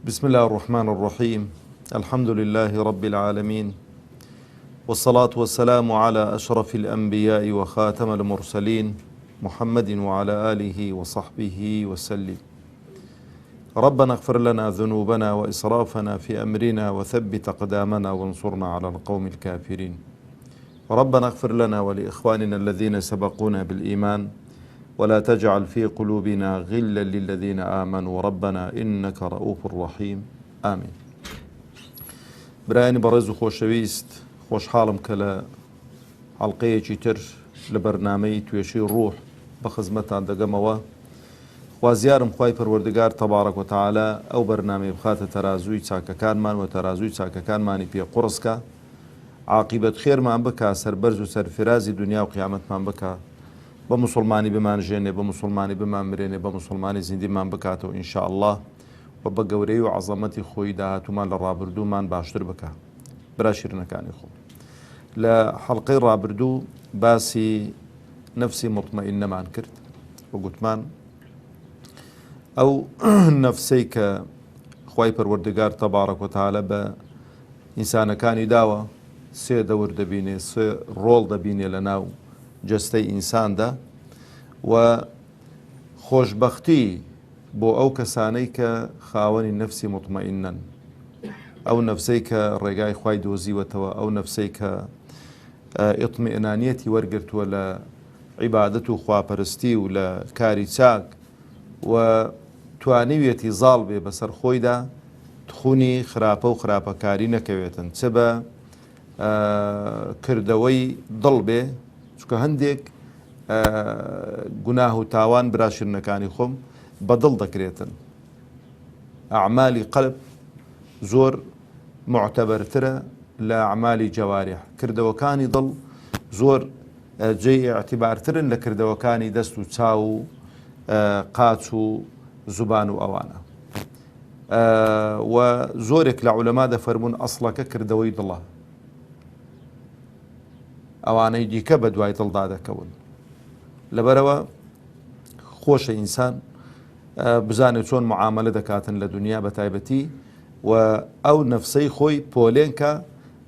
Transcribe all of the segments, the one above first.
بسم الله الرحمن الرحيم. الحمد لله رب العالمين، والصلاة والسلام على أشرف الأنبياء وخاتم المرسلين محمد وعلى آله وصحبه وسلم. ربنا اغفر لنا ذنوبنا وإسرافنا في أمرنا وثبت أقدامنا وانصرنا على القوم الكافرين. ربنا اغفر لنا ولإخواننا الذين سبقونا بالإيمان ولا تجعل في قلوبنا غلا للذين آمنوا ربنا إنك رؤوف رحيم آمين. برایانی بەڕێز و خۆشەویست، خۆشحاڵم کە لە حەڵقەیەکی تر لە بەرنامەی توێشەی ڕوح بە خزمەتان دەگەمەوە. خوازیارم خوای پەروەردگار تەبارەک وتەعالە ئەو بەرنامەی بخاتە تەرازووی چاکەکانمان و تەرازووی چاکەکانمانی پێ قوڕسکە، عاقیبەت خێرمان بکە، سەربەرز و سەرفرازی دنیا و قیامەتمان بکە، بە مسلمانی بمانژێنێ، بە مسلمانی بمانمرێنێ، بە مسلمانی زیندیمان بکاتەوە ئینشاء الله، و بە گەورەی و عەزەمەتی خۆی داهاتوومان لە ڕابردوومان باشتر بکە. برا شیرنەکانی خۆ، لە حەڵقەی ڕابردوو باسی نەفسی مطمئینەمان کرد و گوتمان ئەو نەفسەی کە خوای پەروەردگار تەبارەک وتەعالە بە ئینسانەکانی داوە، سێ دەور دەبینێ، سێ ڕۆڵ دەبینێ لە ناو جەستەی ئینساندا، و خۆشبەختی بۆ ئەو کەسانەی کە خاوەنی نەفسی مطمئینەن، ئەو نەفسەی کە ڕێگای خوای دۆزیوەتەوە، ئەو نەفسەی کە ئیطمئنانیەتی وەرگرتووە لە عیبادەت و خواپەرستی و لە کاری چاک، و توانیوێتی زاڵ بێ بەسەر خۆیدا، تخونی خراپە و خراپەکاری نەکەوێتن، چ بە کردەوەی دڵ بێ، چکە هەندێک گوناه و تاوان براشرنەکانی خۆم بەدڵ دەکرێتن. ئەعمالی قەلب زۆر معتەبەرترە لە ئەعمالی جەوارح، کردەوەکانی دڵ زۆر جێی ئەعتیبارترن لە کردەوەکانی دەست و چاو و قاچ و زوبان و ئەوانە. و زۆرێک لە عولەما دەفەرمون ئەسڵەکە کردەوەی دڵە، ئەوانەی دیکە بە دوای دڵدا دەکەون. لەبەرەوە خۆشە ئینسان بزانێت چۆن معاملە دەکاتن لە دنیا بە تایبەتی، و ئەو نەفسەی خۆی پۆلێنکە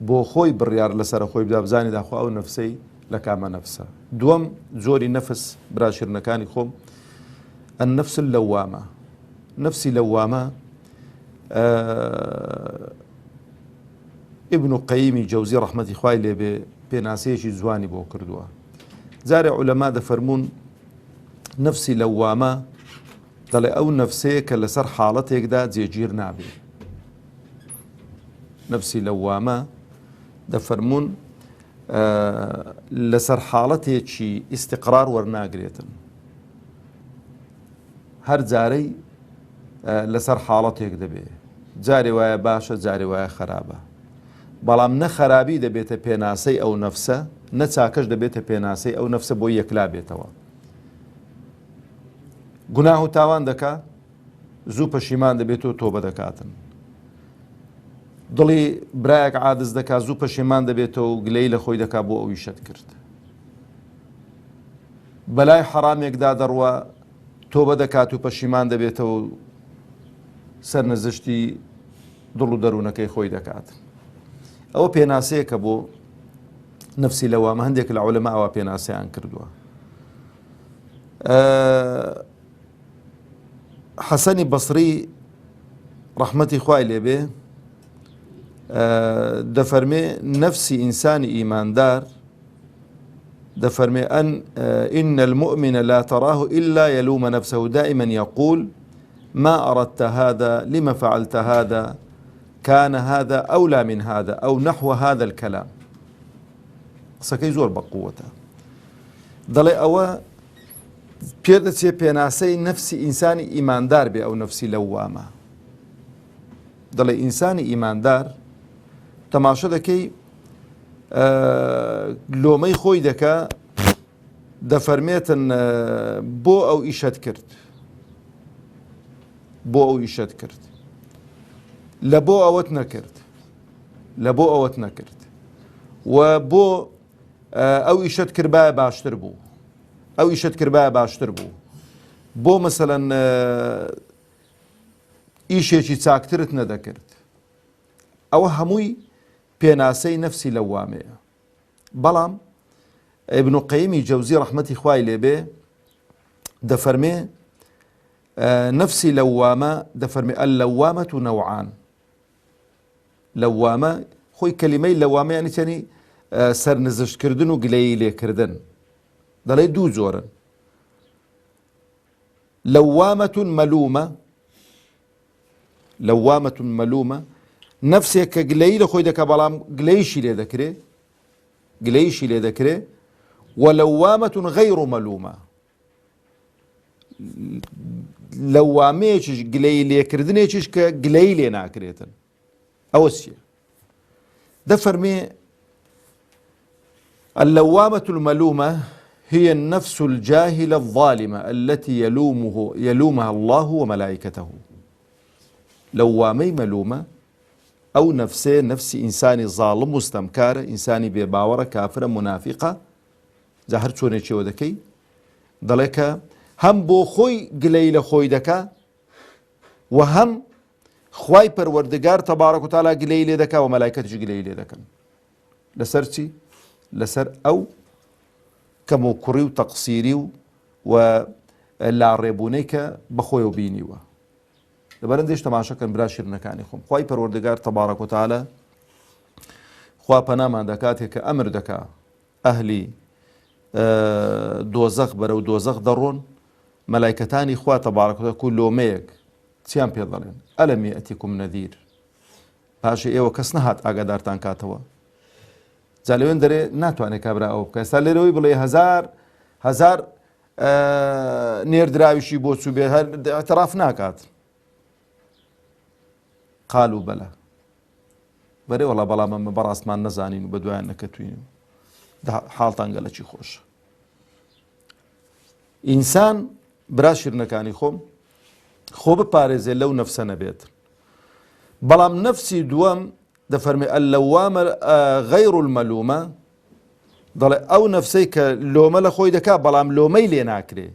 بۆ خۆی بڕیار لەسەر خۆی بدا، بزانێت داخۆ ئەو نەفسەی لە کامە نەفسە. دووەم جۆری نەفس براشرنەکانی خۆم، النەفس اللەوامە. نەفسی لەوامە ئیبن قەییمی جەوزی ڕەحمەتی خوای لێبێ پێناسەیەکی جوانی بۆ کردووە. جارێ عولەما دەفەرمون نەفسی لەوامە دەڵێ ئەو نەفسەیە کە لەسەر حاڵەتێکدا جێگیر نابێ. نەفسی لەوامە دەفەرمون لەسەر حاڵەتێکی ئیستیقرار وەرناگرێتن، هەر جارەی لەسەر حاڵەتێک دەبێ، جارێ وایە باشە، جارێ وایە خراپە، بەڵام نە خراپی دەبێتە پێناسەی ئەو نەفسە، نە چاکەش دەبێتە پێناسەی ئەو نەفسە بۆ یەکلا بێتەوە. گوناه و تاوان دەکا، زوو پەشیمان دەبێت و تۆبە دەکاتن. دڵی برایەک عادز دەکا، زوو پەشیمان دەبێتەوە و گلەی لە خۆی دەکا بۆ ئەوی شت کرد. بەلای حەرامێکدا دەڕوە، تۆبە دەکات و پەشیمان دەبێتەوە و سەرنەزشتی دڵ و دەروونەکەی خۆی دەکات. ئەوە پێناسەیە کە بۆ نەفسی لەوامە هەندێک لە عولەما ئەوە پێناسەیان کردووە. حەسەنی بەسری ڕەحمەتی خوای لێبێ دەفەرمێ نەفسی ئینسانی ئیماندار، دەفەرمێ إن المؤمن لا تراه إلا يلوم نفسه دائما يقول ما أردت هذا، لما فعلت هذا، كان هذا أولى من هذا، أو نحو هذا الكلام. قسەکەی زۆر بەقووەتە. دەڵێ ئەوە پێدەچێ پێناسەی نەفسی ئینسانی ئیماندار بێ، ئەو نەفسی لەوامە. دەڵێ ئینسانی ئیماندار تەماشە دەکەی لۆمەی خۆی دەکا، دەفەرمێتن بۆ ئەو ئیشت کرد، بۆ ئەو ئیشت کرد، لە بۆ ئەوەت نەکرد، لە بۆ ئەوەت نەکرد، و بۆ ئەو ئیشت کردبایە باشتر بوو، ئەو ئیشت کردبایە باشتر بوو، بۆ مەسەلەن ئیشێکی چاکترت نەدەکرد. ئەوە هەمووی پێناسەی نەفسی لەوامەیە. بەڵام ابن قەیمی جەوزی ڕەحمەتی خوای لێبێ دەفەرمێ نەفسی لەوامە دەفەرمێ ئەللەوامەت و نەوعان. لەوامە خۆی کەلیمەی لەوامە یانی چەنی سەرنزشتکردن و گلەیی لێکردن، دەڵێ دوو زۆرن. لەوامەتون مەلومە، لەوامەتون مەلومە نەفسێک کە گلەیی لە خۆی دەکا بەڵام گلەیشی لێ دەکرێ، گلەیشی لێ دەکرێ. وەلەوامەتون غەیڕ مەلومە، لەوامەیەکیش گلەی لێکردنێکیش کە گلەی لێ ناکرێتن. ئەوە چییە؟ دەفەرمێ اللوامة الملومة هي النفس الجاهلة الظالمة التي يلومها الله وملائكته. لوامي ملومة أو نفس إنساني ظالم مستمكار، إنساني بباورة كافرة منافقة زهر چوني چه ودكي دلك هم بو خوي قليل خوي دكا وهم خواي پروردگار تبارك وتعالى قليل دكا وملائكته قليل دكا. لسر چي؟ لسر أو كمو كري وتقصيري ولا ريبونيك بخوي وبيني لبرن ديش تماشا كان براشر نكاني خم خواي پروردگار تبارك وتعالى خوا پناما دكاتي كأمر دكا أهلي دوزخ برو دوزخ درون ملائكتاني خوا تبارك وتعالى كل لوميك تيام بيضلين ألم يأتيكم نذير هاشي ايوه كسنهات اقدارتان كاتوا زالوين دري ناتواني كابرا او بكا ساليروي بلي هزار نير دراوشي بوتسو بي اعتراف ناكات. قالوا بلا بري والله بلا ما براس ما نزانين وبدوان نكتوين ده حالتان قال شي خوش. انسان براشر نكاني خوم خوب بارزي لو نفسنا بيت بلام نفسي دوام دفرمي اللوامة غير الملومة ضل او نفسيك لومة لخوي دكا بلام لومي لي ناكري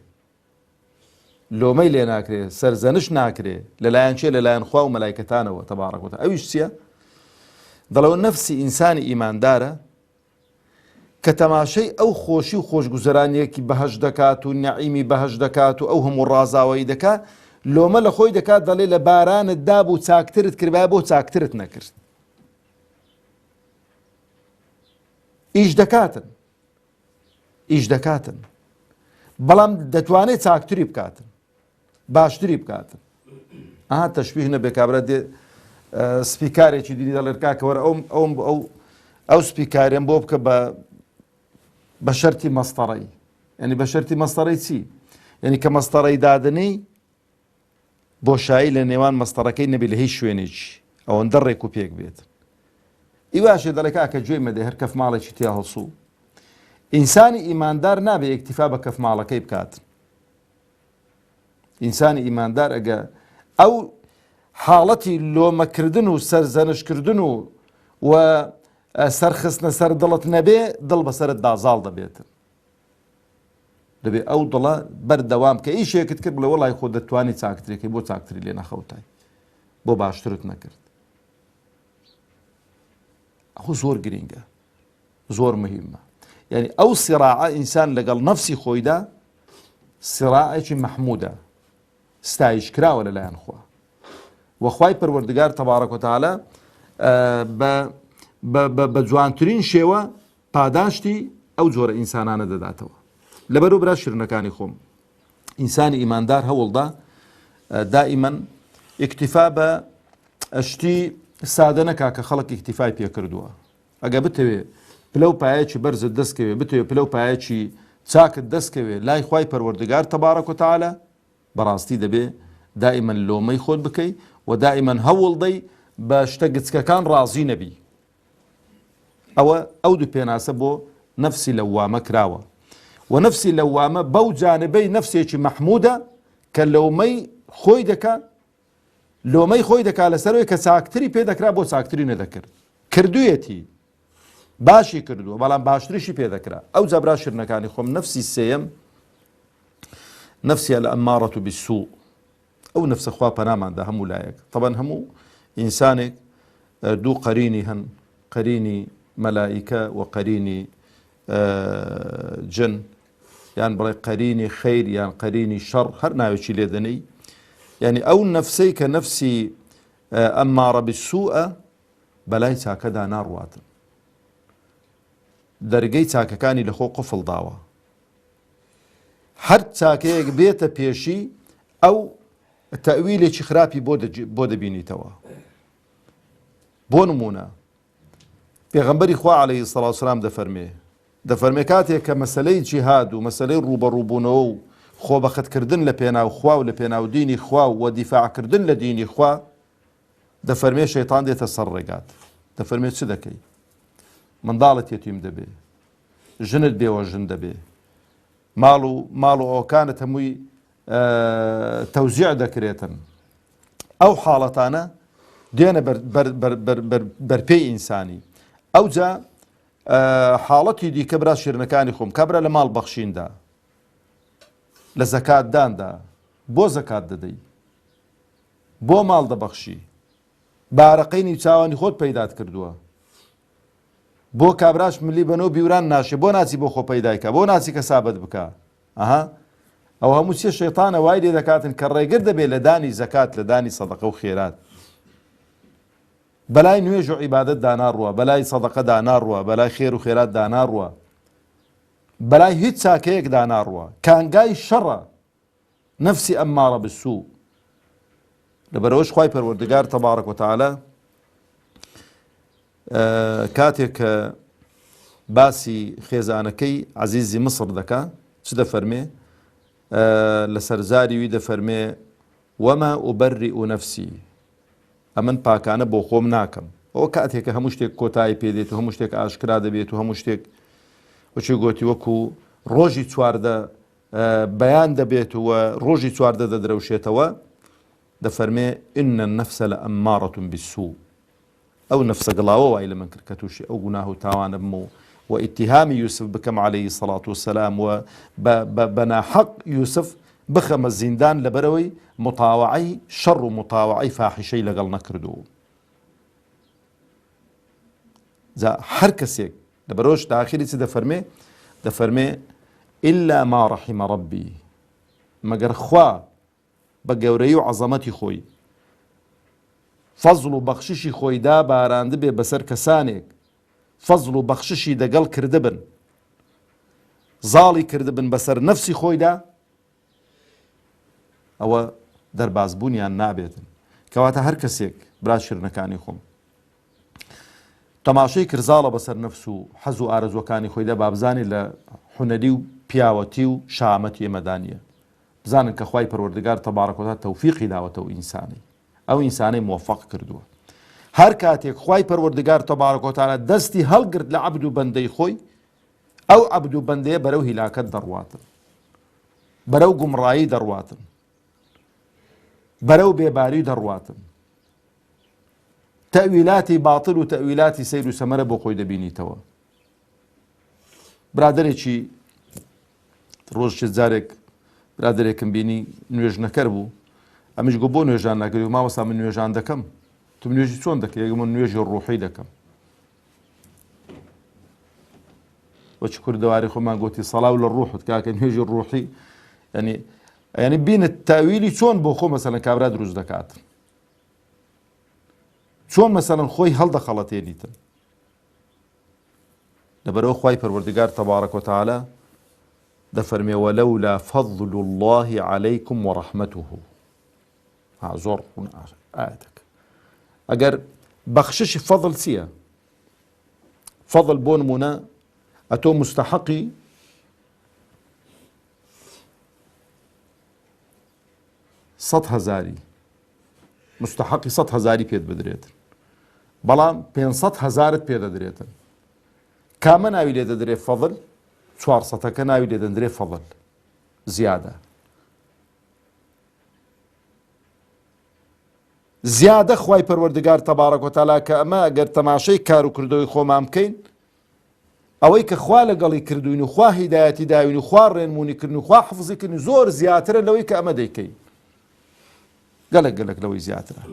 لومي لي ناكري سرزنش ناكري للاين شيء للاين خوا وملائكتانا وتبارك وتعالى اوش سيا ضلو نفسي انساني ايمان داره كتماشي او خوشي وخوش گزرانيكي بهج دكاتو نعيمي بهج دكاتو او هم الرازاوي دكا لومە لە خۆی دەکات دەڵێ لە بارانت داب و چاکترت کردبا بۆ چاکترت نەکرد. ئیش دەکاتن بەڵام دەتوانێت چاکتری بکاتن باشتری بکاتن. ئاها تەشبیه نەبێ کابرا دێ سپیکارێکی دیری دەڵێ کاکەوەرە ئەو سپیکارێن بۆ بکە بە شەرتی مەستەڕەی. یعنی بە شەرتی مەستەڕەی چی؟ یعنی کە مەستەڕەی دادنەی بۆشایی لە نێوان مەستەڕەکەی نەبی لە هیچ شوێنێکی ئەوەندە ڕێک و پێک بێت. ئیواشێ دەڵێ کاکە گوێی مەدە هەر کەف ماڵێکی تیا هەڵسوو. ئینسانی ئیماندار نابێ ئیکتیفا بە کەف ماڵەکەی بکات. ئینسانی ئیماندار ئەگە ئەو حاڵەتی لۆمەکردن و سەرزەنشکردن و سەرخستنە سەر دڵت نەبێ دڵ بەسەرت دازاڵ دەبێتن. دەبێ ئەو دڵە بەردەوام کە ئیشێکت کرد بڵێ وەڵای خۆ دەتوانی چاکترێکی بۆ چاکتری لێ نەخەوتای بۆ باشترت نەکرد. ئەو زۆر گرینگە زۆر مهمە. یعنی ئەو سیراعە ئینسان لەگەڵ نەفسی خۆیدا سیراعێکی مەحموودە ستایش کراوە لەلایەن خوا وەخوای پەروەردگار تەبارەک وتەعالە بە جوانترین شێوە پاداشتی ئەو جۆرە ئینسانانە دەداتەوە. لەبەرەوە برا شیرنەکانی خۆم ئینسانی ئیماندار هەوڵدا دائیمەن ئیکتیفا بە ئەشتی سادە نەکا کە خەڵک ئیکتیفای پێ کردووە. ئەگە بتەوێ پلە و پایەکی بەرزت دەستکەوێ بتەوێ پلە و پایەکی چاکت دەستکەوێ لای خوای پەروەردگار تەبارەک وتەعالە بەڕاستی دەبێ دائیمەن لۆمەی خۆت بکەی و دائیمەن هەوڵدەی بە شتە گچکەکان ڕازی نەبی. ئەو دوو پێناسە بۆ نەفسی لەوامە کراوە. ونفسي لوامة بو جانبي نفسي محمودة كلومي خوي دكا لسروي كساكتري بيدكرا بو ساكتري ندكر كردويتي باشي كردو بلان باشتريشي بيدكرا او زبراشر نكاني خوم نفسي السيم نفسي الأمارة بالسوء ئەو نەفسە خوا پەناماندا هەموو لایەک طبعا هەموو ئینسانێک دوو قەرینی هەن قەرینی مەلائیکە و قەرینی جن یان بڵێ قەرینی خەیر یان قەرینی شەڕ هەر ناوێکی لێدەنەی یعنی ئەو نەفسەی کە نەفسی ئەممارە بالسوءە بەلای چاکەدا ناڕواتن دەرگەی چاکەکانی لەخۆ قفڵ داوە هەر چاکەیەک بێتە پێشی ئەو تەویلێکی خراپی بۆ دەبینیتەوە بۆ نمونە پێغەمبەری خوا عەلەیهی السەڵاتو وەسەلام دەفەرمێ کاتێک کە مەسەلەی جیهاد و مەسەلەی ڕوبەڕووبوونەوە و خۆبەختکردن لە پێناو خوا و لە پێناو دینی خوا و دیفاعکردن لە دینی خوا دەفەرمێ شەیطان دێتە سەر ڕێگات دەفەرمێ چ دەکەی منداڵت یەتیم دەبێ ژنت بێوەژن دەبێ ماڵ و ئەوکانت هەمووی تەوزیع دەکرێتن ئەو حاڵەتانە دێنە بەرپێی ئینسانی ئەوجا حاڵەتی دیکە برا شیرنەکانی خۆم کابرا لە ماڵ بەخشیندا لە زەکاتداندا بۆ زەکات دەدەی بۆ ماڵ دەبەخشی بارەقەی نیوچاوانی خۆت پەیدات کردووە بۆ کابراش ملی بەنەوە بیوران ناشێ بۆ ناچی بۆ خۆ پەیدایکە بۆ ناچی کە سابەت بکە ئەو هەموو چێ شەیطانە وای لێ دەکاتن کە ڕێگر دەبێت لە دانی زەکات لە دانی سەدەقە و خێرات بەلای نوێژ و عیبادەت داناڕوە بەلای سەدەقە داناڕوە بەلای خێر و خێرات داناڕوە بەلای هیچ چاکەیەک داناڕوە کانگای شەڕە نەفسی ئەممارە بالسوء لەبەرەوەش خوای پەروەردگار تەبارەک وتەعالە کاتێک کە باسی خێزانەکەی عەزیزی مسر دەکا چ دەفەرمێ لەسەر زاری وی دەفەرمێ وەما ئوبەرئ نەفسی ئەمن پاکانە بۆ خۆم ناکەم ئەوە کاتێککە هەموو شتێک کۆتایی پێدێت و هەموو شتێک ئاشکرا دەبێت و هەموو شتێک وچی گوتی وەکو ڕۆژی چواردە بەیان دەبێت و ڕۆژی چواردە دەدرەوشێتەوە دەفەرمێ ئین النەفسە لەئەممارەة بالسوء ئەو نەفسە گڵاوە وای لە من کرد کە تووشی ئەو گوناه و تاوانە بم و ئیتیهامی یوسف بکەم عەلەیهی السەڵاتو وەسەلام و بەناحەق یوسف بخەمە زیندان لەبەرەوەی متاوعەی شەڕ و متاوعەی فاحیشەی لەگەڵ نەکردو جا هەر کەسێک لەبەرەوەش داخلی چ دەفەرمێ ئیلا ما ڕەحیمە ڕەبی مەگەر خوا بە گەورەی و عەزەمەتی خۆی فەزڵ و بەخششی خۆیدا باراندە بێ بەسەر کەسانێک فەزڵ و بەخششی دەگەڵ کردبن زاڵی کردبن بەسەر نەفسی خۆیدا ئەوە دەربازبوونیان نابێتن کەواتە هەر کەسێک برا شیرنەکانی خۆم تەماشەی کرزاڵە بەسەر نەفس و حەز و ئارەزوەکانی خۆیدا بابزانێ لە حونەری و پیاوەتی و شامەتی ئێمەدانیە بزانن کە خوای پەروەردگار تەبارەک وتەعالە تەوفیقی داوەتەوە ئینسانی ئەو ئینسانەی موفق کردووە هەر کاتێک خوای پەروەردگار تەبارەک وتەعالە دەستی هەڵگرت لە عەبد و بەندەی خۆی ئەو عەبد و بەندەیە بەرەو هیلاکەت دەڕواتن بەرەو گومڕایی دەڕواتن بەرەو بێباری دەڕواتن تەویلاتی باتڵ و تەویلاتی سەیر و سەمەرە بۆ خۆی دەبینیتەوە برادەرێکی ڕۆژێک جارێک برادەرێکم بینی نوێژنەکەر بوو ئەمیش گۆ بۆ نوێژان ناکردی و مامۆستا من نوێژان دەکەم تو نوێژی چۆن دەکەی یەکەم من نوێژی ڕوحی دەکەم وەچ کوردەواری خۆمان گوتی سەڵاو لە ڕوحت کاکە نوێژی ڕوحی یعنی بینت تاویلی چۆن بۆ خۆ مەسەلەن کابرا دروست دەکات چۆن مەسەلەن خۆی هەڵدەخەڵەتێنیتن لەبەرەوە خوای پەروەردگار تەبارەک وتەعالە دەفەرمێ وەلەولا فەضل الله عەلەیکم وەڕەحمەته زۆر ئاەتێک ئەگەر بەخششی فەضل چییە فەضل بۆ نمونە ئەتۆ مستحەقی 100,000 مستحقی 100,000 پێت بدرێتن بەڵام 500,000 پێ دەدرێتن کامە ناوی لێ دەدرێت فەضل 400ەکە ناوی لێ دەدرێت فەضل زیادە زیادە خوای پەروەردگار تەبارەک وتەعالە کە ئەمە ئەگەر تەماشەی کار و کردەوەی خۆمان بکەین ئەوەی کە خوا لەگەڵی کردوین و خوا هیدایەتی داوین و خوا ڕێنمونی کردن و خوا حفزی کردن زۆر زیاترە لەوەی کە ئەمە دەیکەین گەلک لەوەی زیاترە.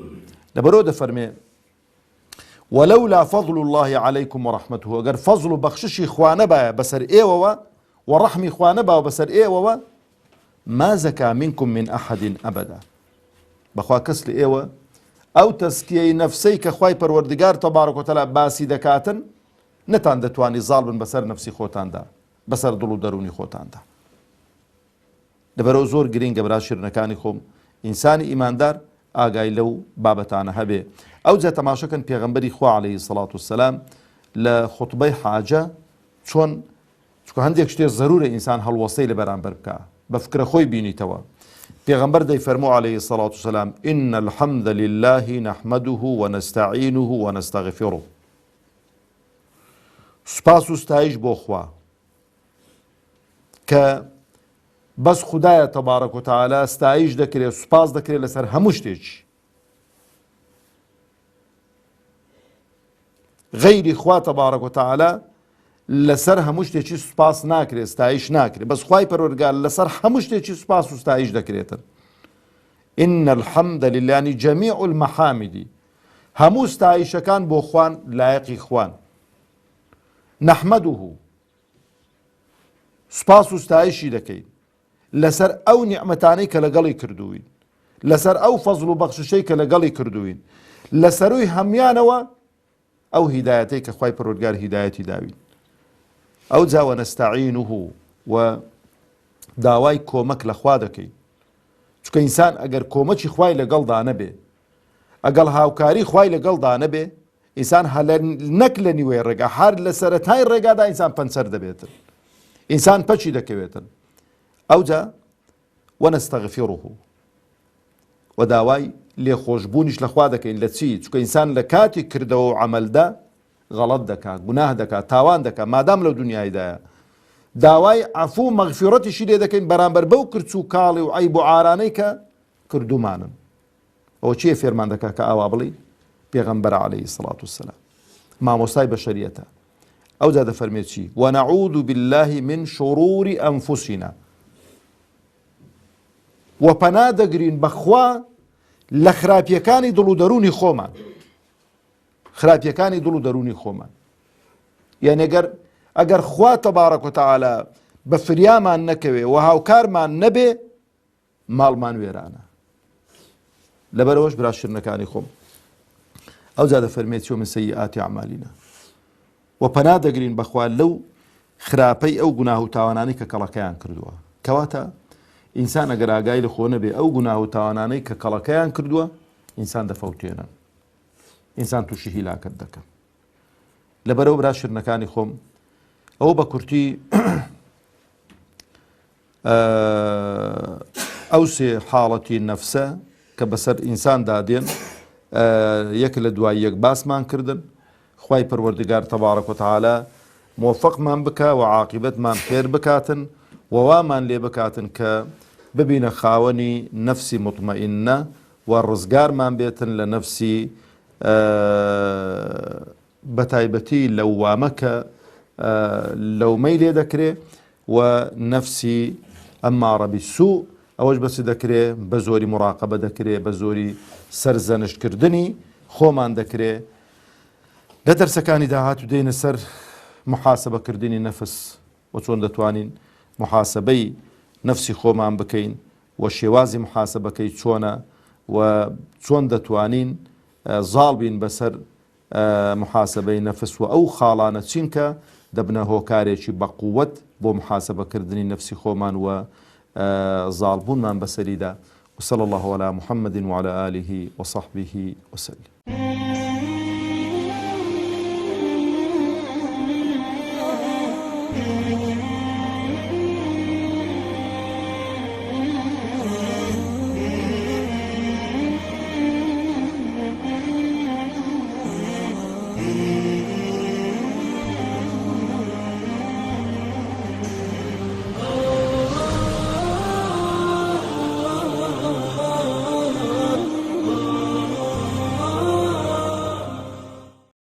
لەبەرەوە دەفەرمێ ولولا فضل الله عليكم ورحمته، ئەگەر فەزڵ و بەخششی خوا نەبایە بەسەر ئێوەوە و ڕەحمی خوا نەباوە بەسەر ئێوەوە ما زەکا منکم من ئەحەد ئەبەدا، بەخوا کەس لە ئێوە ئەو تەزکیەی نەفسەی کە خوای پەروەردگار تەبارەک و تەعالا باسی دەکاتن نەتان دەتوانی زاڵ بن بەسەر نەفسی خۆتاندا، بەسەر دڵ و دەرونی خۆتاندا. لەبەرەوە زۆر گرنگە برا شیرنەکانی خۆم ئینسانی ئیماندار ئاگای لەو بابەتانە هەبێ. ئەو جا تەماشەکەن پێغەمبەری خوا عەلەیهی سەڵات وسەلام لە خوتبەی حاجە چۆن چکە هەندێک شتێ زەرورە ئینسان هەڵوەستەی لە بەرامبەر بکە بە فکرە خۆی بینیتەوە. پێغەمبەر دەیفەرموو عەلەیهی سەڵات وسەلام ئین الحەمدە لله نەحمەده وەنەستەعینه وەنەستەغفره، سوپاس و ستایش بۆ خوا کە بەس خودایە تەبارەک و تەعالا ستایش دەکرێت سوپاس دەکرێت لەسەر هەموو شتێکی. غەیری خوا تەبارەک و تەعالا لەسەر هەموو شتێکی سوپاس ناکرێت، ستایش ناکرێت، بەس خوای پەروەردگار لەسەر هەموو شتێکی سوپاس و ستایش دەکرێتن. ئین الحەمدە لله، ینی جەمیع المەحامدی، هەموو ستایشەکان بۆ خوان لایەقی خوان. نەحمەدوه، سوپاس و ستایشی دەکەین لەسەر ئەو نیعمەتانەی کە لەگەڵی کردووین، لەسەر ئەو فەزڵ و بەخششەی کە لەگەڵی کردووین، لەسەروی هەمویانەوە ئەو هیدایەتەی کە خوای پەروەردگار هیدایەتی داوین. ئەو جا وەنەستەعینه، و داوای کۆمەک لە خوا دەکەین، چکە ئینسان ئەگەر کۆمەکی خوای لەگەڵدا نەبێ، ئەگەڵ هاوکاری خوای لەگەڵدا نەبێ، ئینسان نەک لە نیوەی ڕێگا، هەر لە سەرەتای ڕێگادا ئینسان پەنسەر دەبێتن، ئینسان پەچی دەکەوێتن. ئەو جا وەنەستەغفیڕه، و داوای لێخۆشببوونیش لەخوا دەکەین. لە چی؟ چکە ئینسان لە کاتی کردەوە و عەمەلدا غەڵەت دەکات، گوناه دەکات، تاوان دەکات، مادام لەو دنیایدایە. داوای عەفو و مەغفیرەتیشی لێ دەکەین بەرامبەر بەو کرچ و کاڵی و عەیب و عارانەی کە کردومانن. ئەوە چییە فێرمان دەکات کە ئاوا بڵێ؟ پێغەمبەر عەلەیهی سەڵات وسەلام مامۆستای بەشەریەتە. ئەو جا دەفەرمێت چی؟ وەنەعوذ بالله من شرور ئەنفوسنا، و پەنا دەگرین بەخوا لە خراپیەکانی دڵ و دەرونی خۆمان، خراپیەکانی دڵ و دەرونی خۆمان. یعنی ئەگەر خوا تەبارەک و تەعالا بە فریامان نەکەوێ و هاوکارمان نەبێ، ماڵمان وێرانە. لەبەرەوەش برا شیرنەکانی خۆم ئەو جا دەفەرمێت چۆ من سەیئاتی ئەعمالینا، و پەنا دەگرین بەخوا لەو خراپەی ئەو گوناه و تاوانانەی کە کەڵەکەیان کردووە. کەواتە ئینسان ئەگەر ئاگای لە خۆ نەبێ ئەو گوناه و تاوانانەی کە کەڵەکەیان کردووە، ئینسان دەفەوتێنن، ئینسان تووشی هیلاکت دەکەن. لەبەرەوە برا شیرنەکانی خۆم ئەوە بە کورتی ئەو سێ حاڵەتی نەفسە کە بەسەر ئینسان دادێن یەک لە دوای یەک باسمان کردن. خوای پەروەردگار تەبارەک و تەعالا موفقمان بکە و عاقبەتمان خێر بکاتن، و وامان لێ بکاتن کە ببینە خاوەنی نەفسی مطمئینە و ڕزگارمان بێتن لە نەفسی بەتایبەتی لەوامە کە لەومەی لێ دەکرێ، و نەفسی ئەمارە بیسوء ئەوەش بەچی دەکرێ؟ بە زۆری مراقەبە دەکرێ، بە زۆری سەرزەنشتکردنی خۆمان دەکرێ. لە دەرسەکانی داهاتوو دێنە سەر محاسبەکردنی نەفس و چۆن دەتوانین محاسبەی نەفسی خۆمان بکەین، و شێوازی محاسبەکەی چۆنە، و چۆن دەتوانین زاڵ بین بەسەر محاسبەی نەفس، و ئەو خاڵانە چینکە دەبنە هۆکارێکی بەقووەت بۆ محاسبەکردنی نەفسی خۆمان و زاڵبوونمان بەسەریدا. وصلى الله على محمد وعلى آله وصحبه وسلم.